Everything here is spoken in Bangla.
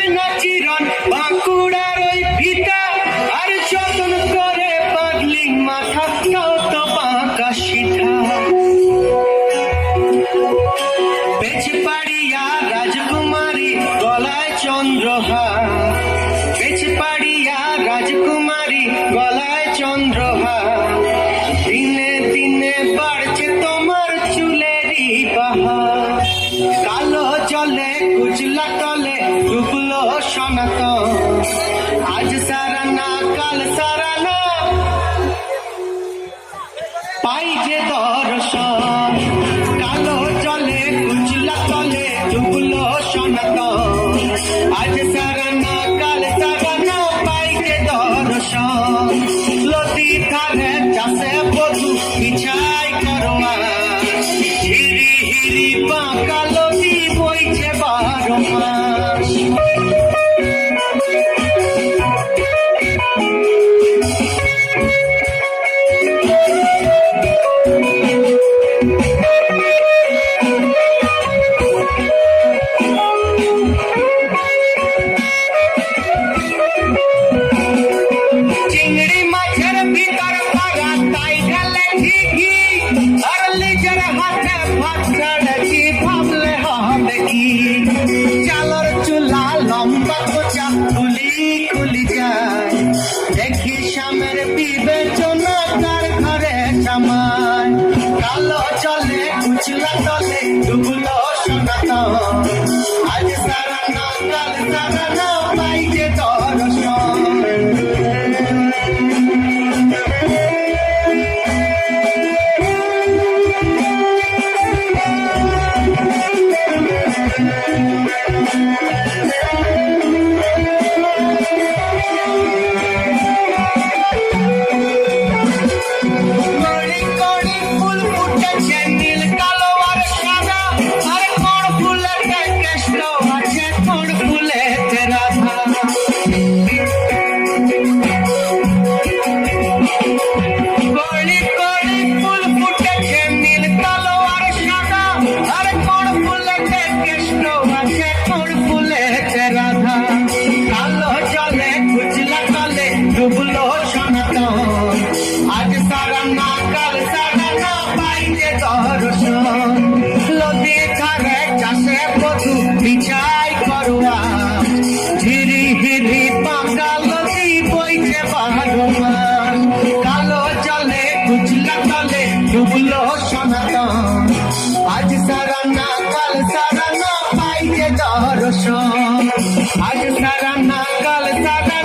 ময়না চিরন বাঁকুড়ার ওই ভিটা আর যতন করে পাগলি মাথাটাও তো বাঁকা সিধা পেছপাড়িয়া রাজকুমারী গলায় চন্দ্রহার পেছপাড়িয়া রাজকুমারী গলায় চন্দ্রহার দিনে দিনে বাড়ছে তোমার চুলেরই বাহার কালো জলে কুচলা তলে ডুবলো সনাতন আজ সারা না কাল সারা না পাই যে দর্শন কালো জলে কুচলা তলে ডুবলো সনাতন আজ সারা না কাল সারা না পাই যে দর্শন লতি ধারে চাষে বধু বিছাই করোয়া হিরি হিরি বাঁকা লতি বইছে 12 মাস চিংড়ি মাছের ভিতর পারা তাই গেলে ঠিকই আর নিজের হাতে ভাত ছাড়ছি ভাবলে হবে কি চালর চুলা লম্বা কোচা খুলি খুলি যায় দেখি স্বামের বিবেচনা তার ঘরে জামায় কালো চলে কুচলা তলে ডুবলো সনাতন আজ সারা না কাল সারা না পাই যে দর্শন কড়ি কড়ি ফুল ফুটেছে নীল কালো আর সাদা আর কোন ফুলেতে কৃষ্ণ আছে কোন ফুলেতে রাধা কড়ি কড়ি ফুল ফুটেছে নীল কালো আর সাদা আর কোন ফুলেতে কৃষ্ণ আছে কোন ফুলেতে রাধা কালো জলে কুচলা তলে ডুবলো সনাতন আজ সারা না কাল সারা না পাই যে দর্শন লতি ধারে চাষে বধু বিছাই করোয়া হিরি হিরি বাঁকা লতি বইছে 12 মাস কালো জলে কুচলা তলে ডুবলো সনাতন আজ সারা না কাল সারা না পাই যে দর্শন আজ সারা না কাল সারা